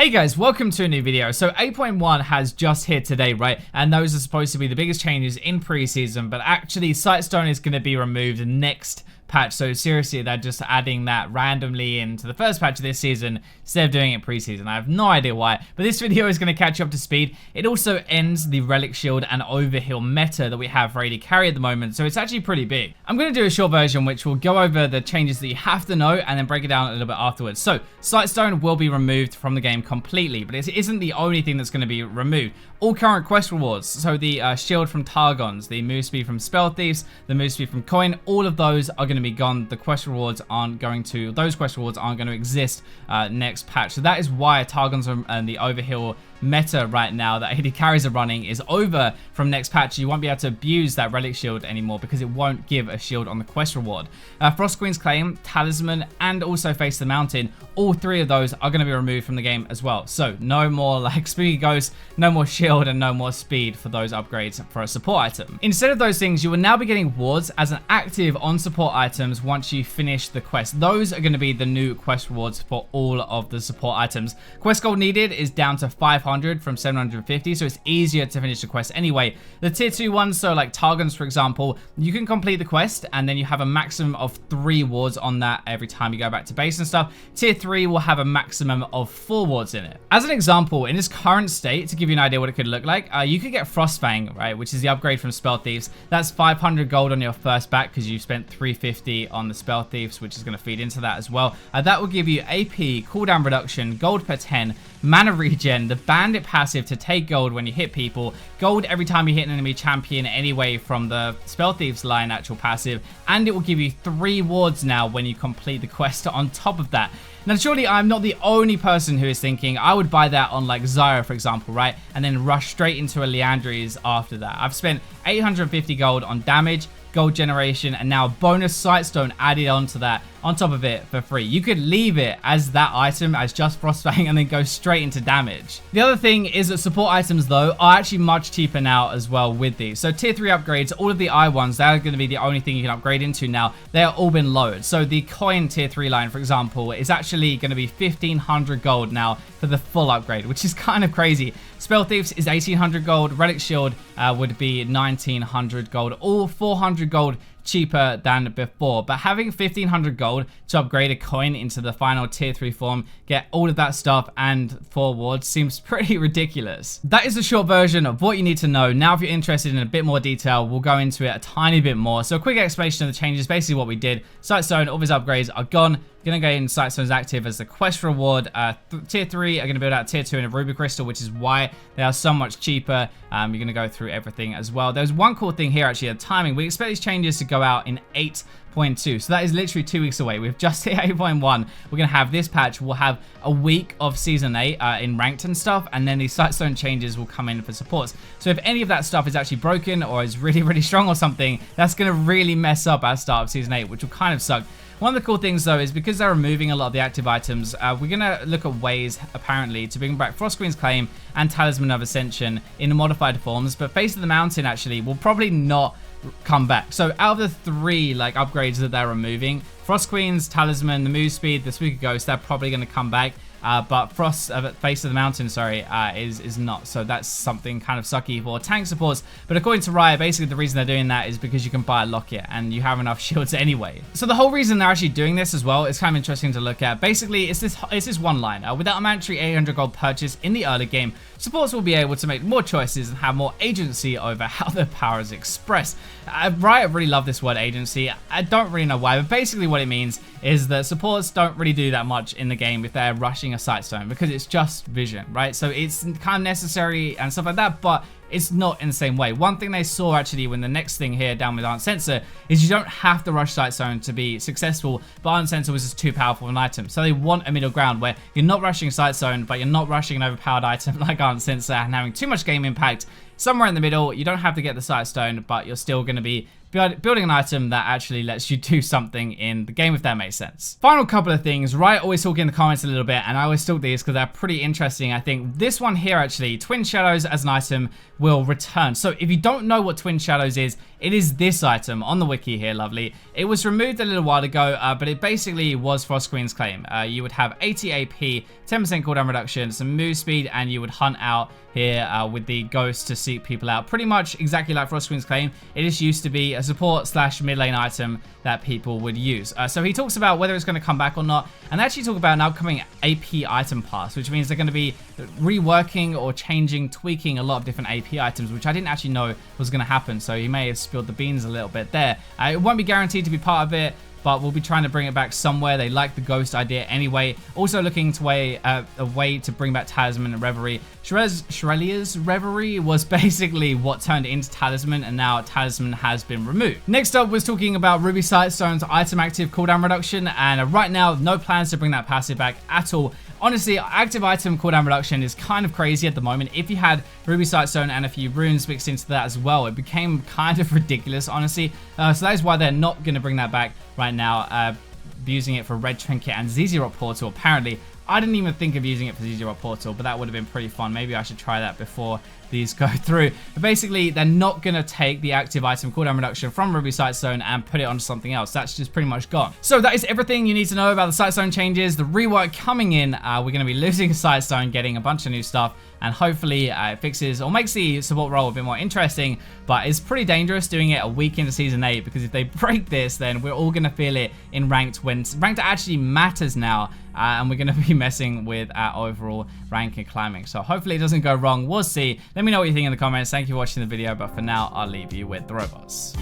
Hey guys, welcome to a new video. So 8.1 has just hit today, right? And those are supposed to be the biggest changes in preseason, but actually Sightstone is going to be removed next patch. So seriously, they're just adding that randomly into the first patch of this season instead of doing it preseason. I have no idea why, but this video is going to catch you up to speed. It also ends the Relic shield and Overheal meta that we have for AD carry at the moment, so it's actually pretty big. I'm going to do a short version which will go over the changes that you have to know and then break it down a little bit afterwards. So Sightstone will be removed from the game completely, but it isn't the only thing that's going to be removed. All current quest rewards, so the shield from Targons, the move speed from Spell Thieves, the move speed from Coin, all of those are going to be gone. The quest rewards aren't going to, those quest rewards aren't going to exist next patch. So that is why Targons and the Overheal meta right now that AD carries are running is over from next patch. You won't be able to abuse that Relic shield anymore because it won't give a shield on the quest reward. Frost Queen's Claim, Talisman, and also Face the Mountain, all three of those are going to be removed from the game as well. So no more like Spooky Ghost, no more shield, and no more speed for those upgrades for a support item. Instead of those things, you will now be getting wards as an active on support items once you finish the quest. Those are going to be the new quest rewards for all of the support items. Quest gold needed is down to 500 from 750, so it's easier to finish the quest anyway. The tier 2 ones, so like Targons for example, you can complete the quest and then you have a maximum of 3 wards on that every time you go back to base and stuff. Tier 3 will have a maximum of 4 wards in it. As an example, in its current state, to give you an idea what it could look like, you could get Frostfang, right, which is the upgrade from Spell Thieves. That's 500 gold on your first back because you spent 350 on the Spell Thieves, which is going to feed into that as well. That will give you AP, cooldown reduction, gold per 10, mana regen, the bandit passive to take gold when you hit people, gold every time you hit an enemy champion anyway from the Spell Thieves line actual passive, and it will give you 3 wards now when you complete the quest on top of that. Now surely I'm not the only person who is thinking I would buy that on like Zyra for example, right, and then rush straight into a Leandries after that. I've spent 850 gold on damage, gold generation, and now bonus Sightstone added onto that on top of it for free. You could leave it as that item as just Frostfang and then go straight into damage. The other thing is that support items though are actually much cheaper now as well with these. So tier 3 upgrades, all of the I ones, they're going to be the only thing you can upgrade into now. They are all been lowered. So the Coin tier 3 line for example is actually going to be 1500 gold now for the full upgrade, which is kind of crazy. Spell Thieves is 1800 gold, Relic Shield would be 1900 gold, all 400 gold cheaper than before. But having 1500 gold to upgrade a coin into the final tier 3 form, get all of that stuff and 4 wards seems pretty ridiculous. That is a short version of what you need to know. Now if you're interested in a bit more detail, we'll go into it a tiny bit more. So a quick explanation of the changes, basically what we did. Sightstone, all of his upgrades are gone. Gonna go in Sightstone's active as the quest reward. Tier 3 are gonna build out tier 2 in a ruby crystal, which is why they are so much cheaper. You're gonna go through everything as well. There's one cool thing here actually, the timing. We expect these changes to go out in 8.2, so that is literally 2 weeks away. We've just hit 8.1. We're gonna have this patch. We'll have a week of season 8 in ranked and stuff, and then these Sightstone changes will come in for supports. So if any of that stuff is actually broken or is really strong or something, that's gonna really mess up our start of season 8, which will kind of suck. One of the cool things though is because they're removing a lot of the active items, we're going to look at ways apparently to bring back Frost Queen's Claim and Talisman of Ascension in modified forms, but Face of the Mountain actually will probably not come back. So out of the 3 like upgrades that they're removing, Frost Queen's Talisman, the move speed, the Spooky Ghost, they're probably going to come back. But Face of the Mountain, sorry, is not. So that's something kind of sucky for tank supports. But according to Riot, basically the reason they're doing that is because you can buy a locket and you have enough shields anyway. So the whole reason they're actually doing this as well is kind of interesting to look at. Basically, it's this one line. Without a mandatory 800 gold purchase in the early game, supports will be able to make more choices and have more agency over how their power is expressed. Riot really love this word agency. I don't really know why, but basically what it means is that supports don't really do that much in the game if they're rushing a Sightstone because it's just vision, right? So it's kind of necessary and stuff like that, but it's not in the same way. One thing they saw actually when the next thing here down with Aren't Censor is you don't have to rush Sightstone to be successful, but Aren't Censor was just too powerful an item. So they want a middle ground where you're not rushing Sightstone, but you're not rushing an overpowered item like Aren't Censor and having too much game impact. Somewhere in the middle, you don't have to get the Sightstone, but you're still going to be building an item that actually lets you do something in the game, if that makes sense. Final couple of things, right? Always talk in the comments a little bit, and I always talk these because they're pretty interesting. I think this one here, actually, Twin Shadows as an item will return. So if you don't know what Twin Shadows is, it is this item on the wiki here, lovely. It was removed a little while ago, but it basically was Frost Queen's claim. You would have 80 AP, 10% cooldown reduction, some move speed, and you would hunt out here with the ghost to seek people out. Pretty much exactly like Frost Queen's claim. It just used to be a support / mid lane item that people would use. So he talks about whether it's going to come back or not, and they actually talk about an upcoming AP item pass, which means they're going to be reworking or changing, tweaking a lot of different AP items, which I didn't actually know was going to happen. So he may have spilled the beans a little bit there. It won't be guaranteed to be part of it, but we'll be trying to bring it back somewhere. They like the ghost idea anyway. Also looking to a way to bring back Talisman and Reverie. Shrelia's Reverie was basically what turned into Talisman, and now Talisman has been removed. Next up was talking about Ruby Sightstone's item active cooldown reduction, and right now, no plans to bring that passive back at all. Honestly, active item cooldown reduction is kind of crazy at the moment. If you had Ruby Sightstone and a few runes mixed into that as well, it became kind of ridiculous, honestly. So that is why they're not going to bring that back right now, using it for Red Trinket and ZZ Rock Portal, apparently. I didn't even think of using it for ZZ Rock Portal, but that would have been pretty fun. Maybe I should try that before these go through. But basically, they're not going to take the active item cooldown reduction from Ruby Sightstone and put it onto something else. That's just pretty much gone. So that is everything you need to know about the Sightstone changes. The rework coming in, we're going to be losing Sightstone, getting a bunch of new stuff, and hopefully it fixes or makes the support role a bit more interesting. But it's pretty dangerous doing it a week into Season 8, because if they break this, then we're all going to feel it in Ranked, when Ranked actually matters now. And we're going to be messing with our overall rank and climbing. So hopefully it doesn't go wrong. We'll see. Let me know what you think in the comments. Thank you for watching the video. But for now, I'll leave you with the robots.